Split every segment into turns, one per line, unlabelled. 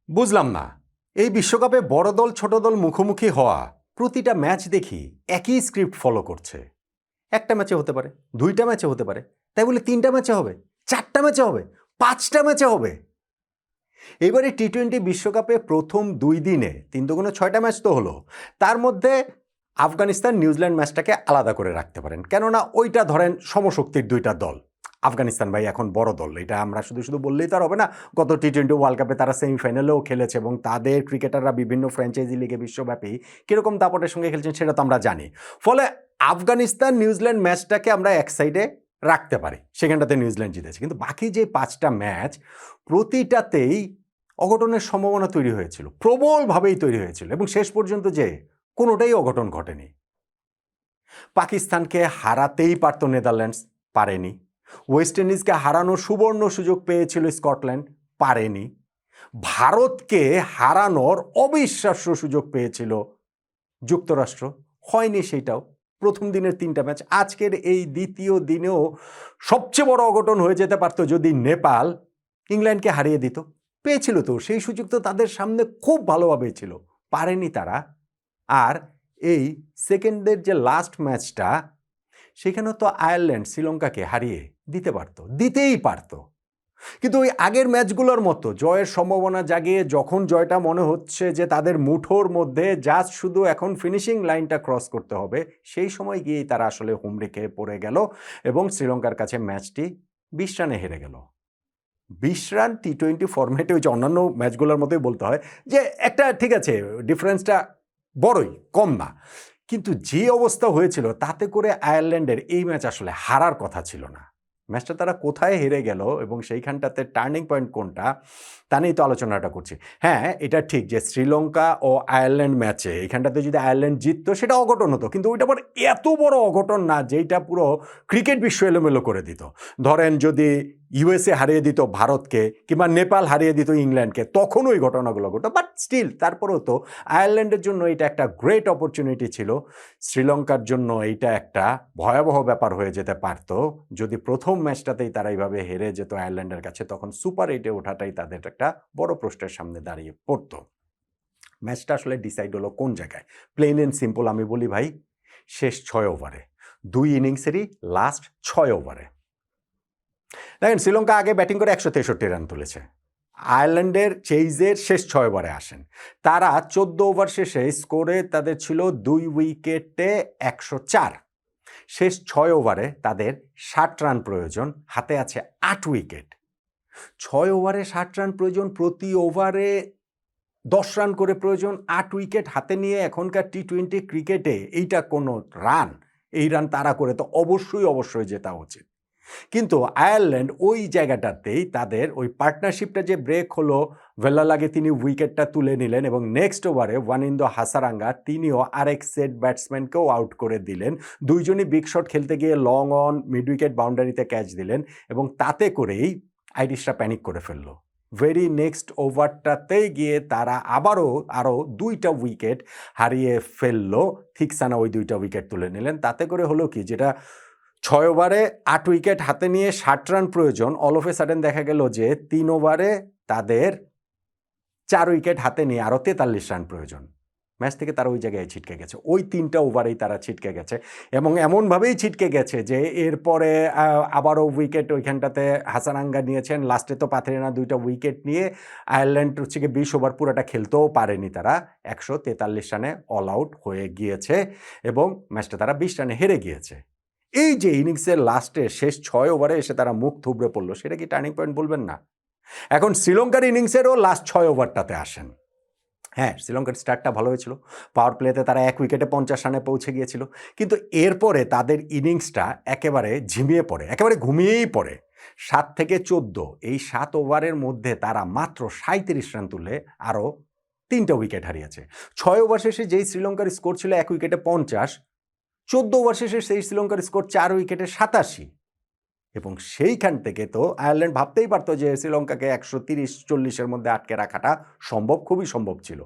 বুঝলাম না, এই বিশ্বকাপে বড় দল ছোট দল মুখোমুখি হওয়া প্রতিটা ম্যাচ দেখি একই স্ক্রিপ্ট ফলো করছে। একটা ম্যাচে হতে পারে, দুইটা ম্যাচে হতে পারে, তাই বলে তিনটা ম্যাচে হবে, চারটা ম্যাচে হবে, পাঁচটা ম্যাচে হবে। এবারে টি-20 বিশ্বকাপে প্রথম 2 দিনে 3 × 6টা ম্যাচ তো হলো। তার মধ্যে আফগানিস্তান নিউজিল্যান্ড ম্যাচটাকে আলাদা করে রাখতে পারেন, কেননা ওইটা ধরেন সমশক্তির দুইটা দল। আফগানিস্তান ভাই এখন বড় দল, এটা আমরা শুধু শুধু বললেই তো আর হবে না। গত টি-20 ওয়ার্ল্ড কাপে তারা সেমিফাইনালেও খেলেছে এবং তাদের ক্রিকেটাররা বিভিন্ন ফ্র্যাঞ্চাইজি লিগে বিশ্বব্যাপী কীরকম দাপটের সঙ্গে খেলছেন সেটা তো আমরা জানি। ফলে আফগানিস্তান নিউজিল্যান্ড ম্যাচটাকে আমরা এক সাইডে রাখতে পারি, সেখানটাতে নিউজিল্যান্ড জিতেছে। কিন্তু বাকি যে 5টা ম্যাচ প্রতিটাতেই অঘটনের সম্ভাবনা তৈরি হয়েছিল, প্রবলভাবেই তৈরি হয়েছিল, এবং শেষ পর্যন্ত যে কোনোটাই অঘটন ঘটেনি। পাকিস্তানকে হারাতেই পারত নেদারল্যান্ডস, পারেনি। ওয়েস্ট ইন্ডিজকে হারানোর সুবর্ণ সুযোগ পেয়েছিল স্কটল্যান্ড, পারেনি। ভারতকে হারানোর অবিশ্বাস্য সুযোগ পেয়েছিল যুক্তরাষ্ট্র, হয়নি সেইটাও। প্রথম দিনের 3টা ম্যাচ, আজকের এই দ্বিতীয় দিনেও সবচেয়ে বড় অঘটন হয়ে যেতে পারত যদি নেপাল ইংল্যান্ডকে হারিয়ে দিত। পেয়েছিল তো, সেই সুযোগ তো তাদের সামনে খুব ভালোভাবেই ছিল, পারেনি তারা। আর এই সেকেন্ডের যে লাস্ট ম্যাচটা, সেখানেও তো আয়ারল্যান্ড শ্রীলঙ্কাকে হারিয়ে দিতে পারত, দিতেই পারত। কিন্তু ওই আগের ম্যাচগুলোর মতো জয়ের সম্ভাবনা জাগিয়ে যখন জয়টা মনে হচ্ছে যে তাদের মুঠোর মধ্যে, জাস্ট শুধু এখন ফিনিশিং লাইনটা ক্রস করতে হবে, সেই সময় গিয়েই তারা আসলে হুমড়ি খেয়ে পড়ে গেল এবং শ্রীলঙ্কার কাছে ম্যাচটি 20 রানে হেরে গেল। 20 রান টি-20 ফরম্যাটে ওই যে অন্যান্য ম্যাচগুলোর মতোই বলতে হয় যে একটা ঠিক আছে, ডিফারেন্সটা বড়ই, কম না। কিন্তু যে অবস্থা হয়েছিল তাতে করে আয়ারল্যান্ডের এই ম্যাচ আসলে হারার কথা ছিল না। ম্যাচটা তারা কোথায় হেরে গেল এবং সেইখানটাতে টার্নিং পয়েন্ট কোনটা, তা নিয়েই তো আলোচনাটা করছি। হ্যাঁ, এটা ঠিক যে শ্রীলঙ্কা ও আয়ারল্যান্ড ম্যাচে এখানটাতে যদি আয়ারল্যান্ড জিততো সেটা অঘটন হতো, কিন্তু ওইটা আবার এত বড় অঘটন না যেইটা পুরো ক্রিকেট বিশ্ব এলোমেলো করে দিত। ধরেন যদি ইউএসএ হারিয়ে দিত ভারতকে, কিংবা নেপাল হারিয়ে দিত ইংল্যান্ডকে, তখন ওই ঘটনাগুলো ঘটতো। বাট স্টিল, তারপরেও তো আয়ারল্যান্ডের জন্য এটা একটা গ্রেট অপরচুনিটি ছিল। শ্রীলঙ্কার জন্য এইটা একটা ভয়াবহ ব্যাপার হয়ে যেতে পারত যদি প্রথম ম্যাচটাতেই তারা এইভাবে হেরে যেত আয়ারল্যান্ডের কাছে, তখন সুপার 8-এ ওঠাটাই তাদের একটা বড় প্রশ্নের সামনে দাঁড়িয়ে পড়ত। ম্যাচটা আসলে ডিসাইড হলো কোন জায়গায়? প্লেন এন্ড সিম্পল আমি বলি ভাই, শেষ 6 ওভারে, 2 ইনিংসেরই লাস্ট 6 ওভারে। দেখেন, শ্রীলঙ্কা আগে ব্যাটিং করে 163 রান তুলেছে। আয়ারল্যান্ডের চেইজের শেষ 6 ওভারে আসেন, তারা 14 ওভার শেষে স্কোরে তাদের ছিল 2 উইকেটে 104। শেষ 6 ওভারে তাদের 60 রান প্রয়োজন, হাতে আছে 8 উইকেট। 6 ওভারে 60 রান প্রয়োজন, প্রতি ওভারে 10 রান করে প্রয়োজন, 8 উইকেট হাতে নিয়ে এখনকার টি-20 ক্রিকেটে এইটা কোনো রান? এই রান তারা করে তো অবশ্যই জেতা উচিত। কিন্তু আয়ারল্যান্ড ওই জায়গাটাতেই তাদের ওই পার্টনারশিপটা যে ব্রেক হলো, ভেলালাগে তিনি উইকেটটা তুলে নিলেন এবং নেক্সট ওভারে ওয়ানিন্দো হাসারাঙ্গা তিনিও আরেক সেট ব্যাটসম্যানকেও আউট করে দিলেন। দুইজনই বিগ শট খেলতে গিয়ে লং অন মিড উইকেট বাউন্ডারিতে ক্যাচ দিলেন এবং তাতে করেই আইরিশরা প্যানিক করে ফেললো। ভেরি নেক্সট ওভারটাতেই গিয়ে তারা আরও 2টা উইকেট হারিয়ে ফেললো। থিকসানা ওই 2টা উইকেট তুলে নিলেন। তাতে করে হলো কি, যেটা 6 ওভারে 8 উইকেট হাতে নিয়ে 60 রান প্রয়োজন, অল অফ এ সাডেন দেখা গেল যে 3 ওভারে তাদের 4 উইকেট হাতে নিয়ে আরও 43 রান প্রয়োজন। ম্যাচ থেকে তারা ওই জায়গায় ছিটকে গেছে, ওই 3টা ওভারেই তারা ছিটকে গেছে এবং এমনভাবেই ছিটকে গেছে যে এরপরে আবারও উইকেট ওইখানটাতে হাসারাঙ্গা নিয়েছেন। লাস্টে তো পাথেরিনা 2টা উইকেট নিয়ে আয়ারল্যান্ড হচ্ছে গিয়ে 20 ওভার পুরোটা খেলতেও পারেনি, তারা 143 রানে অল আউট হয়ে গিয়েছে এবং ম্যাচটা তারা 20 রানে হেরে গিয়েছে। এই যে ইনিংসের লাস্টে শেষ 6 ওভারে এসে তারা মুখ থুবড়ে পড়লো, সেটা কি টার্নিং পয়েন্ট বলবেন না? এখন শ্রীলঙ্কার ইনিংসেরও লাস্ট 6 ওভারটাতে আসেন। হ্যাঁ, শ্রীলঙ্কার স্টার্টটা ভালো হয়েছিল, পাওয়ার প্লেতে তারা 1 উইকেটে 50 রানে পৌঁছে গিয়েছিল, কিন্তু এরপরে তাদের ইনিংসটা একেবারে ঝিমিয়ে পড়ে, একেবারে ঘুমিয়েই পড়ে। 7 থেকে 14 এই 7 ওভারের মধ্যে তারা মাত্র 37 রান তুলে আরও 3টা উইকেট হারিয়েছে। 6 ওভার শেষে যেই শ্রীলঙ্কার স্কোর ছিল 1 উইকেটে 50, 14 ওভার শেষে সেই শ্রীলঙ্কার স্কোর 4 উইকেটে 87, এবং সেইখান থেকে তো আয়ারল্যান্ড ভাবতেই পারতো যে শ্রীলঙ্কাকে 130-40-এর মধ্যে আটকে রাখাটা সম্ভব, খুবই সম্ভব ছিল।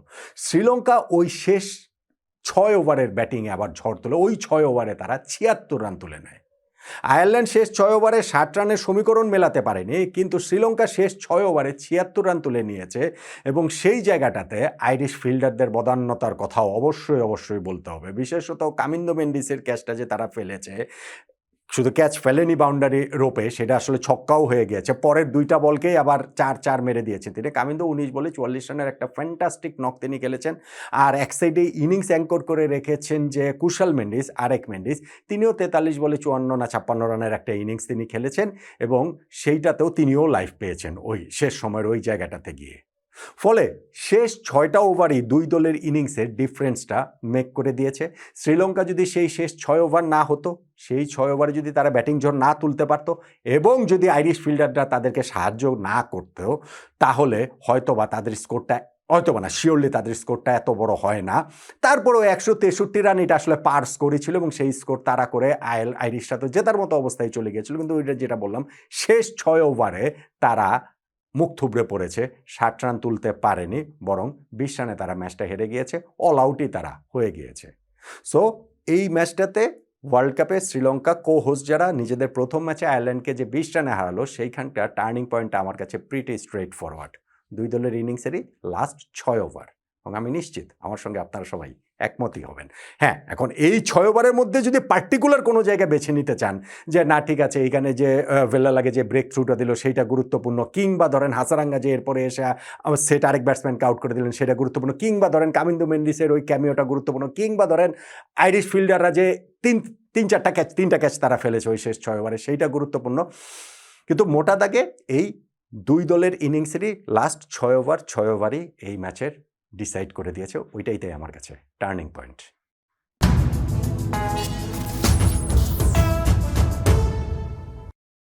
শ্রীলঙ্কা ওই শেষ 6 ওভারের ব্যাটিংয়ে আবার ঝড় তোলে, ওই 6 ওভারে তারা 76 রান তুলে নেয়। আয়ারল্যান্ড শেষ 6 ওভারে 60 রানের সমীকরণ মেলাতে পারেনি, কিন্তু শ্রীলঙ্কা শেষ 6 ওভারে 76 রান তুলে নিয়েছে এবং সেই জায়গাটাতে আইরিশ ফিল্ডারদের বদান্যতার কথাও অবশ্যই বলতে হবে। বিশেষত কামিন্দো মেন্ডিসের ক্যাচটা যে তারা ফেলেছে, শুধু ক্যাচ ফেলেনি বাউন্ডারি রোপে, সেটা আসলে ছক্কাও হয়ে গিয়েছে। পরের 2টা বলকেই আবার 4-4 মেরে দিয়েছে তিনি। কামিন্দো 19 বলে 44 রানের একটা ফ্যান্টাস্টিক নক তিনি খেলেছেন। আর এক সাইডে ইনিংস অ্যাঙ্কর করে রেখেছেন যে কুশাল মেন্ডিস, আরেক মেন্ডিস, তিনিও 43 বলে 54 না 56 রানের একটা ইনিংস তিনি খেলেছেন এবং সেইটাতেও তিনিও লাইফ পেয়েছেন ওই শেষ সময়ের ওই জায়গাটাতে গিয়ে। ফলে শেষ 6টা ওভারই 2 দলের ইনিংসের ডিফারেন্সটা মেক করে দিয়েছে। শ্রীলঙ্কা যদি সেই শেষ 6 ওভার না হতো, সেই 6 ওভারে যদি তারা ব্যাটিং ঝড় না তুলতে পারত এবং যদি আইরিশ ফিল্ডাররা তাদেরকে সাহায্য না করতো, তাহলে হয়তোবা তাদের স্কোরটা, হয়তোবা না, শিওরলি তাদের স্কোরটা এত বড় হয় না। তারপরেও 163 রান এটা আসলে পার স্কোরই ছিল এবং সেই স্কোর তারা করে আইরিশরা তো জেতার মতো অবস্থায় চলে গিয়েছিল। কিন্তু ওইটা যেটা বললাম, শেষ 6 ওভারে তারা মুখ থুবড়ে পড়েছে, 60 রান তুলতে পারেনি, বরং 20 রানে তারা ম্যাচটা হেরে গিয়েছে, অল আউটই তারা হয়ে গিয়েছে। সো এই ম্যাচটাতে ওয়ার্ল্ড কাপে শ্রীলঙ্কা কো হোস্ট যারা নিজেদের প্রথম ম্যাচে আয়ারল্যান্ডকে যে 20 রানে হারালো, সেইখানকার টার্নিং পয়েন্টটা আমার কাছে প্রিটি স্ট্রেট ফরওয়ার্ড। 2 দলের ইনিংসেরই লাস্ট 6 ওভার, এবং আমি নিশ্চিত আমার সঙ্গে আপনারা সবাই একমতই হবেন। হ্যাঁ, এখন এই 6 ওভারের মধ্যে যদি পার্টিকুলার কোনো জায়গা বেছে নিতে চান যে না ঠিক আছে এইখানে যে ভেল্লালাগে যে ব্রেক থ্রুটা দিল সেইটা গুরুত্বপূর্ণ, কিংবা ধরেন হাসারাঙ্গা যে এরপরে এসে সেট আরেক ব্যাটসম্যানকে আউট করে দিলেন সেটা গুরুত্বপূর্ণ, কিংবা ধরেন কামিন্দো মেন্ডিসের ওই ক্যামিওটা গুরুত্বপূর্ণ, কিংবা ধরেন আইরিশ ফিল্ডাররা যে তিনটা ক্যাচ তারা ফেলেছে ওই শেষ 6 ওভারে, সেইটা গুরুত্বপূর্ণ। কিন্তু মোটা দাগে এই 2 দলের ইনিংসেরই লাস্ট 6 ওভারই এই ম্যাচের ডিসাইড করে দিয়েছে। ওইটাই তাই আমার কাছে টার্নিং পয়েন্ট।